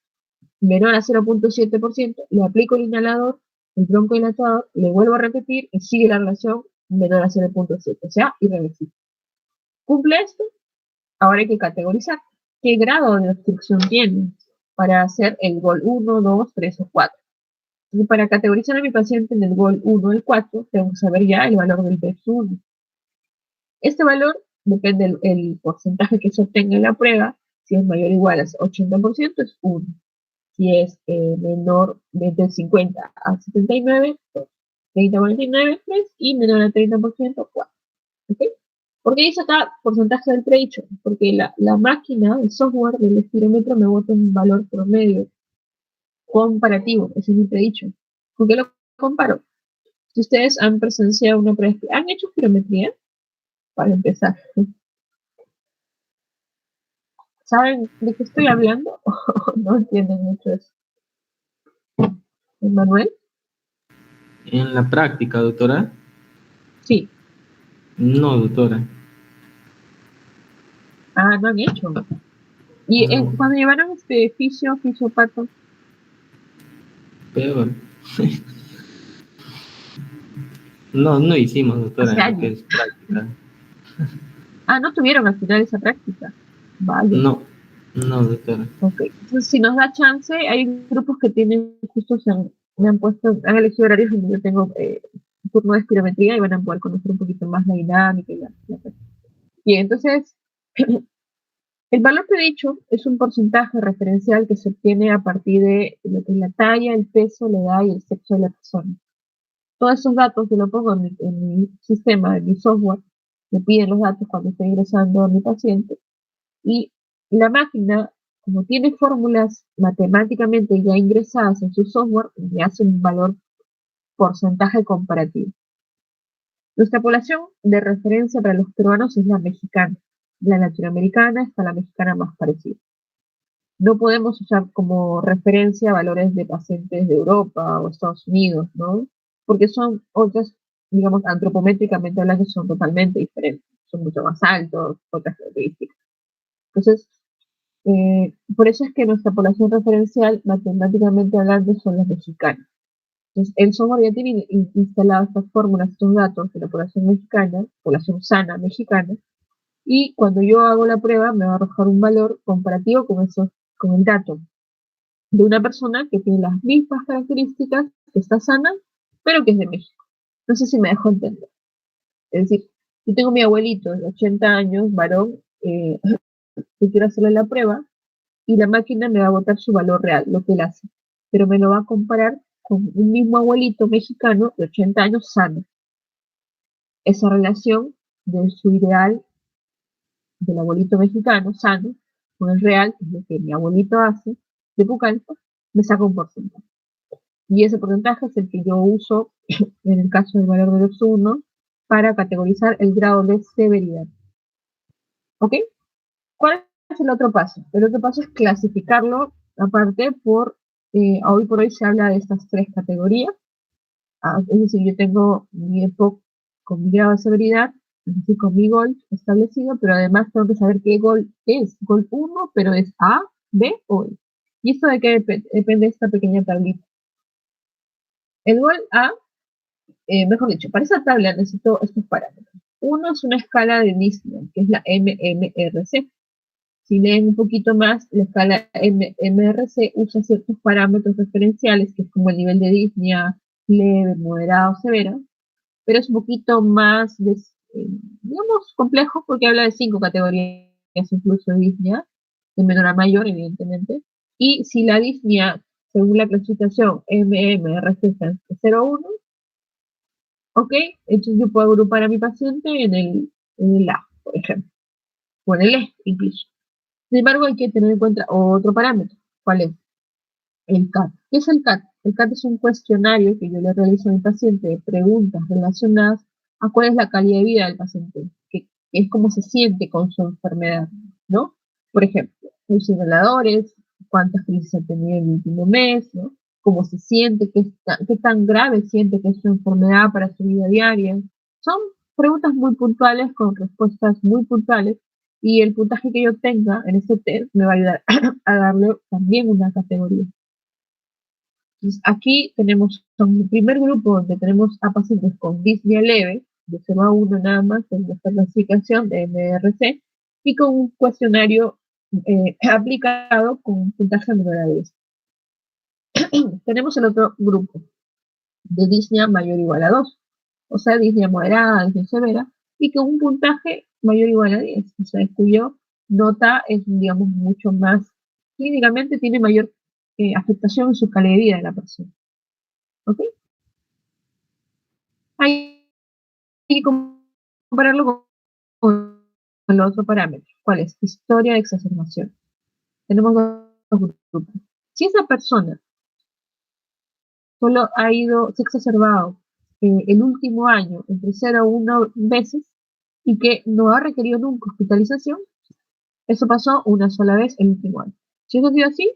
menor a 0.7%, le aplico el inhalador, el broncodilatador, le vuelvo a repetir y sigue la relación menor a 0.7, o sea, irreversible. Cumple esto, ahora hay que categorizar qué grado de obstrucción tiene para hacer el GOL 1, 2, 3 o 4. Y para categorizar a mi paciente en el GOL 1 y 4, tengo que saber ya el valor del PEX1. Este valor depende del porcentaje que se obtenga en la prueba. Si es mayor o igual a 80% es 1. Si es menor de 50 a 79, 2. 30 a 49, 3 y menor a 30%, 4. ¿Ok? ¿Por qué dice acá porcentaje del predicho? Porque la máquina, el software del espirómetro me bota un valor promedio comparativo, ese es mi predicho. ¿Con qué lo comparo? Si ustedes han presenciado una prueba, ¿han hecho espirometría? Para empezar. ¿Saben de qué estoy hablando? No entienden mucho eso. ¿Manuel? En la práctica, doctora. Sí. No, doctora. Ah, no han hecho. Y No, cuando llevaron fisiopato. peor. No hicimos, doctora, Hace en lo que años. es práctica. Ah, no tuvieron al final esa práctica. Vale. No, doctora. Ok. Entonces, si nos da chance, hay grupos que tienen, justo me han puesto, han elegido horarios donde yo tengo turno de espirometría y van a poder conocer un poquito más la dinámica y la práctica. Bien, entonces, el valor predicho es un porcentaje referencial que se obtiene a partir de lo que es la talla, el peso, la edad y el sexo de la persona. Todos esos datos yo los pongo en mi sistema, en mi software, me piden los datos cuando estoy ingresando a mi paciente y la máquina, como tiene fórmulas matemáticamente ya ingresadas en su software, me hace un valor porcentaje comparativo. Nuestra población de referencia para los peruanos es la mexicana. La latinoamericana está la mexicana más parecida. No podemos usar como referencia valores de pacientes de Europa o Estados Unidos, ¿no? Porque son otras, digamos, antropométricamente hablando, son totalmente diferentes. Son mucho más altos, otras características. Entonces, por eso es que nuestra población referencial, matemáticamente hablando, son las mexicanas. Entonces, el software ya tiene instaladas estas fórmulas, estos datos de la población mexicana, población sana mexicana, y cuando yo hago la prueba me va a arrojar un valor comparativo con el dato de una persona que tiene las mismas características, que está sana, pero que es de México. No sé si me dejo entender. Es decir, si tengo a mi abuelito de 80 años, varón, que quiero hacerle la prueba, y la máquina me va a botar su valor real, lo que él hace, pero me lo va a comparar con un mismo abuelito mexicano de 80 años sano. Esa relación de su ideal del abuelito mexicano sano con el real, que es lo que mi abuelito hace, de Pucallpa, me saca un porcentaje. Y ese porcentaje es el que yo uso en el caso del valor de los 1 para categorizar el grado de severidad. ¿Ok? ¿Cuál es el otro paso? El otro paso es clasificarlo aparte hoy por hoy se habla de estas 3 categorías. Es decir, yo tengo mi EPOC con mi grado de severidad, es decir, con mi GOL establecido, pero además tengo que saber qué GOL es. GOL 1, pero es A, B o E. ¿Y esto de qué depende de esta pequeña tablita? El GOL A, mejor dicho, para esa tabla necesito estos parámetros. Uno es una escala de Disney, que es la MMRC. Si leen un poquito más, la escala MMRC usa ciertos parámetros referenciales, que es como el nivel de disnea, leve, moderado, severa, pero es un poquito más, digamos, complejo porque habla de 5 categorías incluso de disnea, de menor a mayor, evidentemente. Y si la disnea, según la clasificación MMRC, está en 0,1, ok, entonces yo puedo agrupar a mi paciente en el A, por ejemplo, o en el E incluso. Sin embargo, hay que tener en cuenta otro parámetro. ¿Cuál es? el CAT. ¿Qué es el CAT? El CAT es un cuestionario que yo le realizo a mi paciente de preguntas relacionadas a cuál es la calidad de vida del paciente, que es cómo se siente con su enfermedad, ¿no? Por ejemplo, los inhaladores, cuántas crisis ha tenido en el último mes, ¿no? Cómo se siente, qué tan grave siente que es su enfermedad para su vida diaria. Son preguntas muy puntuales con respuestas muy puntuales y el puntaje que yo tenga en este test me va a ayudar a darle también una categoría. Entonces, aquí tenemos el primer grupo donde tenemos a pacientes con disnea leve, de 0 a 1 nada más, en nuestra clasificación de MRC, y con un cuestionario aplicado con un puntaje menor a 10. Tenemos el otro grupo de disnea mayor o igual a 2, o sea, disnea moderada, disnea severa, y con un puntaje mayor o igual a 10, o sea, cuyo nota es, digamos, mucho más, clínicamente tiene mayor afectación en su calidad de vida de la persona. ¿Ok? Hay que compararlo con el otro parámetro. ¿Cuál es? Historia de exacerbación. Tenemos dos grupos. Si esa persona solo se ha exacerbado el último año entre 0 a 1 veces y que no ha requerido nunca hospitalización, eso pasó una sola vez el último año. Si eso ha sido así,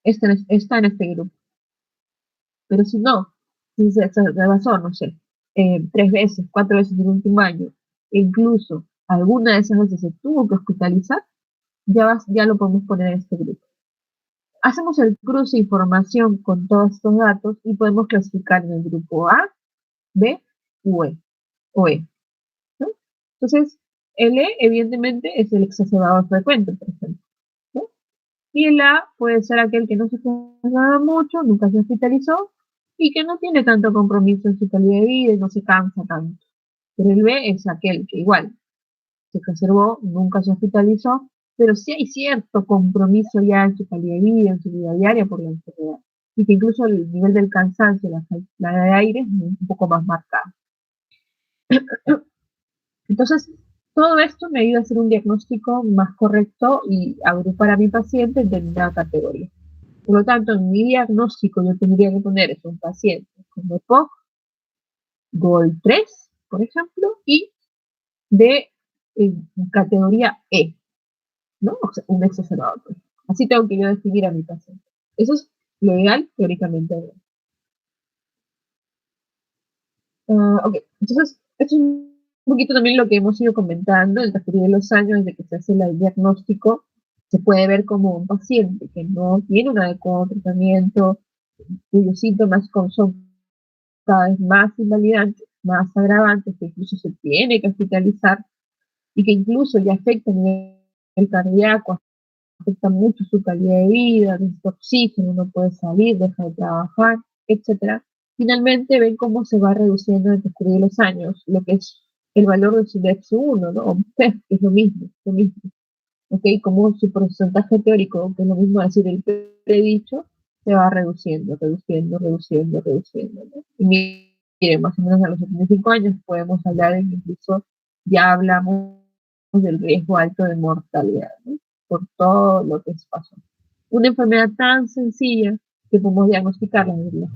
está en este grupo. Pero si no, si se rebasó, no sé, 3 veces, 4 veces en el último año, e incluso alguna de esas veces se tuvo que hospitalizar, ya lo podemos poner en este grupo. Hacemos el cruce de información con todos estos datos y podemos clasificar en el grupo A, B o E. ¿No? Entonces, el E evidentemente es el exacerbador frecuente, por ejemplo. ¿No? Y el A puede ser aquel que no se exacerba mucho, nunca se hospitalizó y que no tiene tanto compromiso en su calidad de vida y no se cansa tanto. Pero el B es aquel que igual se exacerbó, nunca se hospitalizó, pero sí hay cierto compromiso ya en su calidad de vida, en su vida diaria por la enfermedad. Y que incluso el nivel del cansancio, la de aire es un poco más marcado. Entonces, todo esto me ayuda a hacer un diagnóstico más correcto y agrupar a mi paciente en determinada categoría. Por lo tanto, en mi diagnóstico yo tendría que poner es un paciente con EPOC, GOL 3, por ejemplo, y de categoría E, ¿no? O sea, un exacerbador. Así tengo que yo definir a mi paciente. Eso es lo ideal, teóricamente. Ok, entonces, esto es un poquito también lo que hemos ido comentando, el transcurrir de los años, desde que se hace el diagnóstico, se puede ver como un paciente que no tiene un adecuado tratamiento, cuyos síntomas son cada vez más invalidantes, más agravantes, que incluso se tiene que hospitalizar y que incluso ya afecta a nivel cardíaco, afecta mucho su calidad de vida, necesita oxígeno, no puede salir, deja de trabajar, etcétera. Finalmente ven cómo se va reduciendo en el transcurrir de los años lo que es el valor de su DEX1, ¿no? O PEF, que es lo mismo, ¿ok? Como su porcentaje teórico, que es lo mismo decir el predicho, se va reduciendo, ¿no? Y miren, más o menos a los 75 años podemos hablar, incluso ya hablamos del riesgo alto de mortalidad, ¿no? Por todo lo que pasó. Una enfermedad tan sencilla que podemos diagnosticarla, ¿verdad?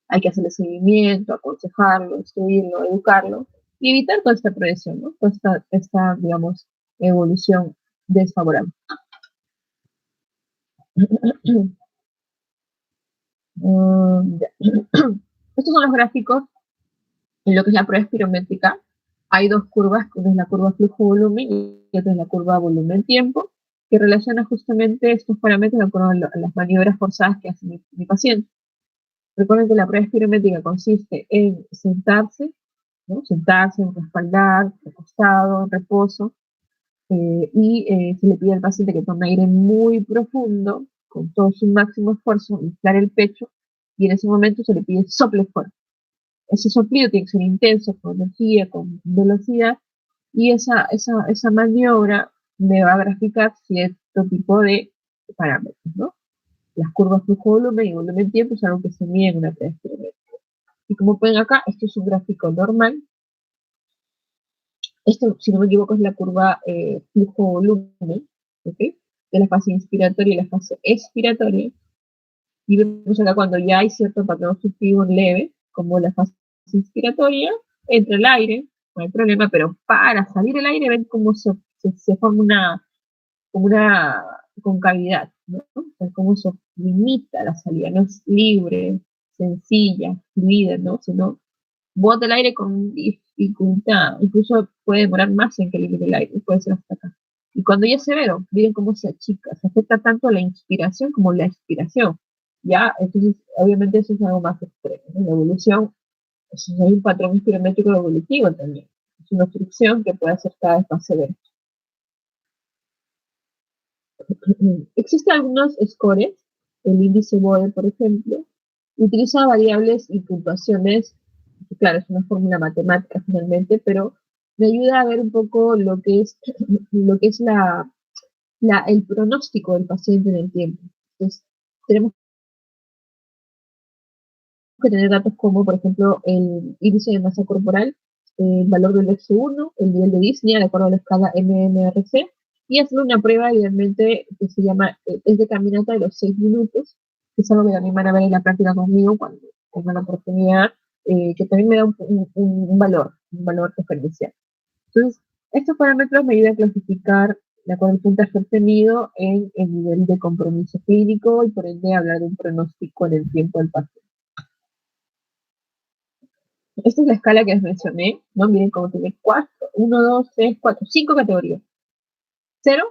Hay que hacerle seguimiento, aconsejarlo, instruirlo, educarlo y evitar toda esta progresión, ¿no? Toda esta, digamos, evolución desfavorable. Estos son los gráficos en lo que es la prueba espirométrica. Hay dos curvas, una es la curva flujo-volumen y otra es la curva volumen-tiempo, que relaciona justamente estos parámetros de acuerdo a las maniobras forzadas que hace mi paciente. Recuerden que la prueba espirométrica consiste en sentarse, ¿no? Sentarse, en respaldar, acostado, en reposo, y se le pide al paciente que tome aire muy profundo, con todo su máximo esfuerzo, inflar el pecho, y en ese momento se le pide sople fuerte. Ese soplido tiene que ser intenso, con energía, con velocidad, y esa maniobra me va a graficar cierto tipo de parámetros, ¿no? Las curvas flujo-volumen y volumen-tiempo es algo que se mide en una prueba espirométrica. Y como pueden acá, esto es un gráfico normal. Esto, si no me equivoco, es la curva flujo-volumen, ¿ok? De la fase inspiratoria y la fase expiratoria. Y vemos acá cuando ya hay cierto patrón obstructivo leve, como la fase inspiratoria, entra el aire, no hay problema, pero para salir el aire ven cómo se forma una concavidad, ¿no? O sea, cómo se limita la salida, no es libre, sencilla, fluida, ¿no? Sino bota el aire con dificultad, incluso puede demorar más en que libere el aire, puede ser hasta acá. Y cuando ya es severo, miren cómo se achica, se afecta tanto la inspiración como la expiración. Ya, entonces, obviamente eso es algo más extremo, ¿no? La evolución, pues, hay un patrón espirométrico evolutivo también. Es una obstrucción que puede ser cada vez más severa. Existen algunos scores, el índice Bode, por ejemplo, utiliza variables y puntuaciones, claro, es una fórmula matemática finalmente, pero me ayuda a ver un poco lo que es el pronóstico del paciente en el tiempo. Entonces, tenemos que tener datos como, por ejemplo, el índice de masa corporal, el valor del X1, el nivel de disnea, de acuerdo a la escala MMRC, y hacer una prueba, idealmente, que se llama, es de caminata de los 6 minutos, que es algo que también van a ver en la práctica conmigo cuando tengan la oportunidad, que también me da un valor referencial. Entonces, estos parámetros me ayudan a clasificar de acuerdo al puntaje obtenido en el nivel de compromiso clínico y por ende hablar de un pronóstico en el tiempo del paciente. Esta es la escala que les mencioné, ¿no? Miren cómo tiene 4, 1, 2, 3, 4, 5 categorías. 0,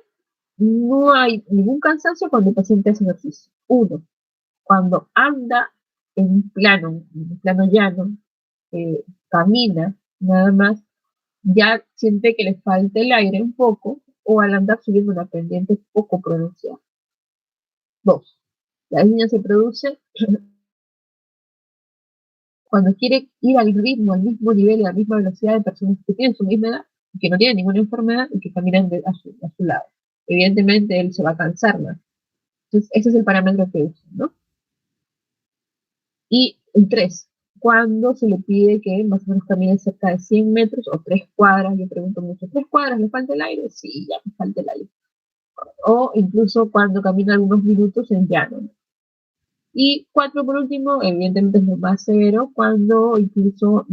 no hay ningún cansancio cuando el paciente hace ejercicio. 1, cuando anda en plano llano, camina, nada más, ya siente que le falta el aire un poco, o al andar subiendo una pendiente poco pronunciada. 2, la disnea se produce cuando quiere ir al ritmo, al mismo nivel y a la misma velocidad de personas que tienen su misma edad, y que no tienen ninguna enfermedad y que caminan a su lado. Evidentemente él se va a cansar más. Entonces, ese es el parámetro que usan, ¿no? Y el 3, cuando se le pide que más o menos camine cerca de 100 metros o 3 cuadras, yo pregunto mucho, ¿3 cuadras le falta el aire? Sí, ya me falta el aire. O incluso cuando camina algunos minutos en llano, ¿no? Y 4, por último, evidentemente es lo más severo, cuando incluso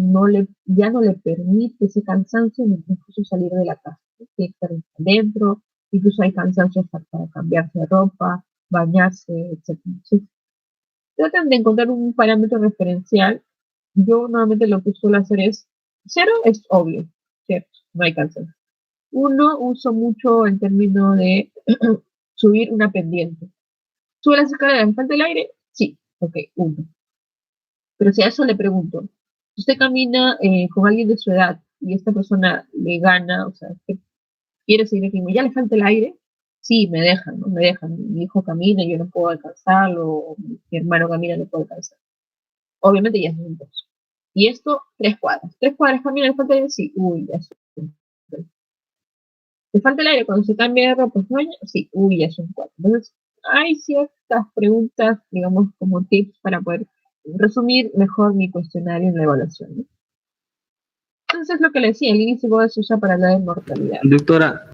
ya no le permite ese cansancio ni incluso salir de la casa. Tiene que estar dentro, incluso hay cansancios para cambiarse de ropa, bañarse, etc. Entonces, tratan de encontrar un parámetro referencial. Yo normalmente lo que suelo hacer es, 0 es obvio, ¿cierto? No hay cansancio. 1, uso mucho el término de subir una pendiente. ¿Sube las escaleras? ¿Me falta el aire? Sí, ok, 1. Pero si a eso le pregunto, si usted camina con alguien de su edad y esta persona le gana, o sea, que quiere seguir aquí, ¿ya le falta el aire? Sí, me dejan, ¿no? Me dejan. Mi hijo camina y yo no puedo alcanzarlo, o mi hermano camina y no puedo alcanzar. Obviamente ya es un caso. Y esto, 3 cuadras. 3 cuadras camina, ¿le falta el aire? Sí, uy, ya es un caso. ¿Le falta el aire cuando se cambia de ropa? Sí, uy, ya es un 4. Entonces, hay ciertas preguntas, digamos, como tips para poder resumir mejor mi cuestionario en la evaluación, ¿no? Entonces, lo que le decía, el índice Bode se usa para hablar de mortalidad. Doctora,